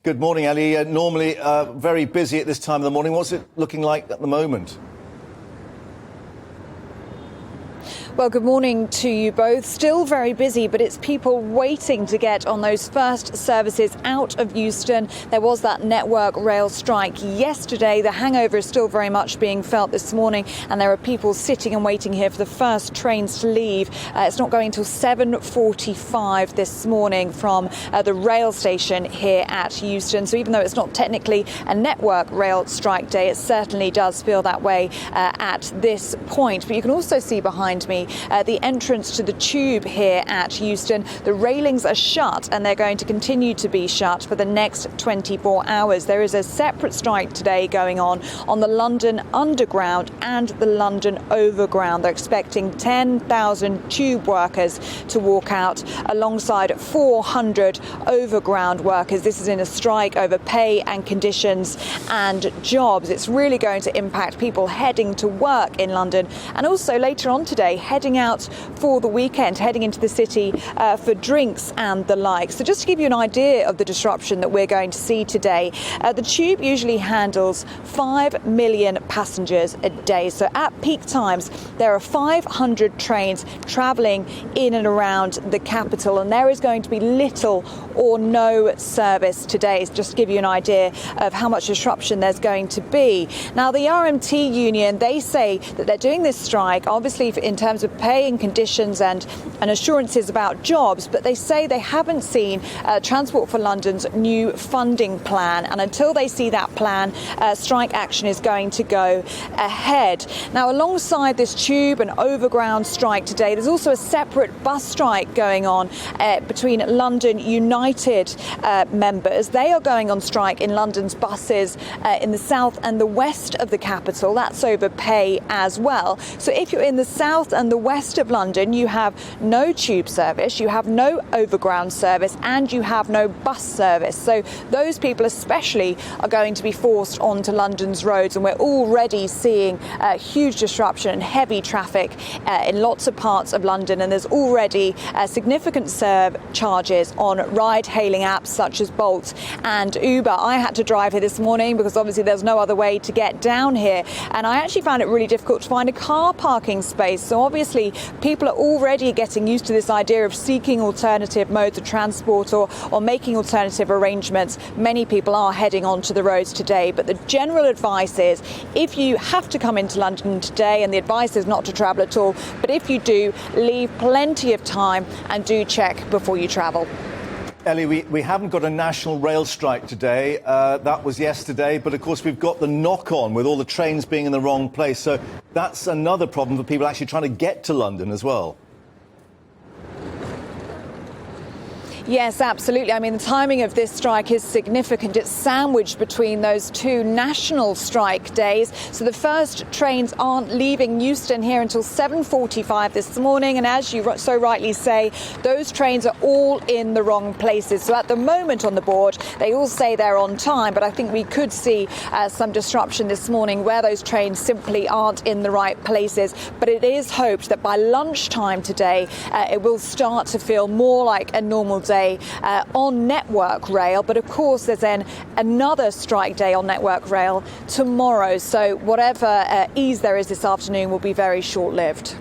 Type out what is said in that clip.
Good morning, Ellie. Normally very busy at this time of the morning. What's it looking like at the moment? Well, good morning to you both. Still very busy, but it's people waiting to get on those first services out of Euston. There was that Network Rail strike yesterday. The hangover is still very much being felt this morning, and there are people sitting and waiting here for the first trains to leave. It's not going until 7:45 this morning from the rail station here at Euston. So even though it's not technically a Network Rail strike day, it certainly does feel that way at this point. But you can also see behind me the entrance to the tube here at Euston. The railings are shut, and they're going to continue to be shut for the next 24 hours. There is a separate strike today going on the London Underground and the London Overground. They're expecting 10,000 tube workers to walk out alongside 400 overground workers. This is in a strike over pay and conditions and jobs. It's really going to impact people heading to work in London, and also later on today heading out for the weekend, heading into the city for drinks and the like. So just to give you an idea of the disruption that we're going to see today, the tube usually handles 5 million passengers a day. So at peak times, there are 500 trains travelling in and around the capital, and there is going to be little or no service today. Just to give you an idea of how much disruption there's going to be. Now, the RMT union, they say that they're doing this strike, obviously in terms of pay and conditions and assurances about jobs, but they say they haven't seen Transport for London's new funding plan, and until they see that plan, strike action is going to go ahead. Now, alongside this tube and overground strike today, there's also a separate bus strike going on between London United members. They are going on strike in London's buses in the south and the west of the capital. That's over pay as well. So if you're in the south and the west of London, you have no tube service, you have no overground service, and you have no bus service. So those people especially are going to be forced onto London's roads, and we're already seeing huge disruption and heavy traffic in lots of parts of London, and there's already significant charges on ride-hailing apps such as Bolt and Uber. I had to drive here this morning because obviously there's no other way to get down here, and I actually found it really difficult to find a car parking space. So obviously people are already getting used to this idea of seeking alternative modes of transport or making alternative arrangements. Many people are heading onto the roads today, but the general advice is if you have to come into London today, and the advice is not to travel at all, but if you do, leave plenty of time and do check before you travel. Ellie, we haven't got a national rail strike today. That was yesterday. But, of course, we've got the knock-on with all the trains being in the wrong place. So that's another problem for people actually trying to get to London as well. Yes, absolutely. I mean, the timing of this strike is significant. It's sandwiched between those two national strike days. So the first trains aren't leaving Euston here until 7:45 this morning. And as you so rightly say, those trains are all in the wrong places. So at the moment on the board, they all say they're on time. But I think we could see some disruption this morning where those trains simply aren't in the right places. But it is hoped that by lunchtime today, it will start to feel more like a normal day on Network Rail. But of course there's then another strike day on Network Rail tomorrow, so whatever ease there is this afternoon will be very short-lived.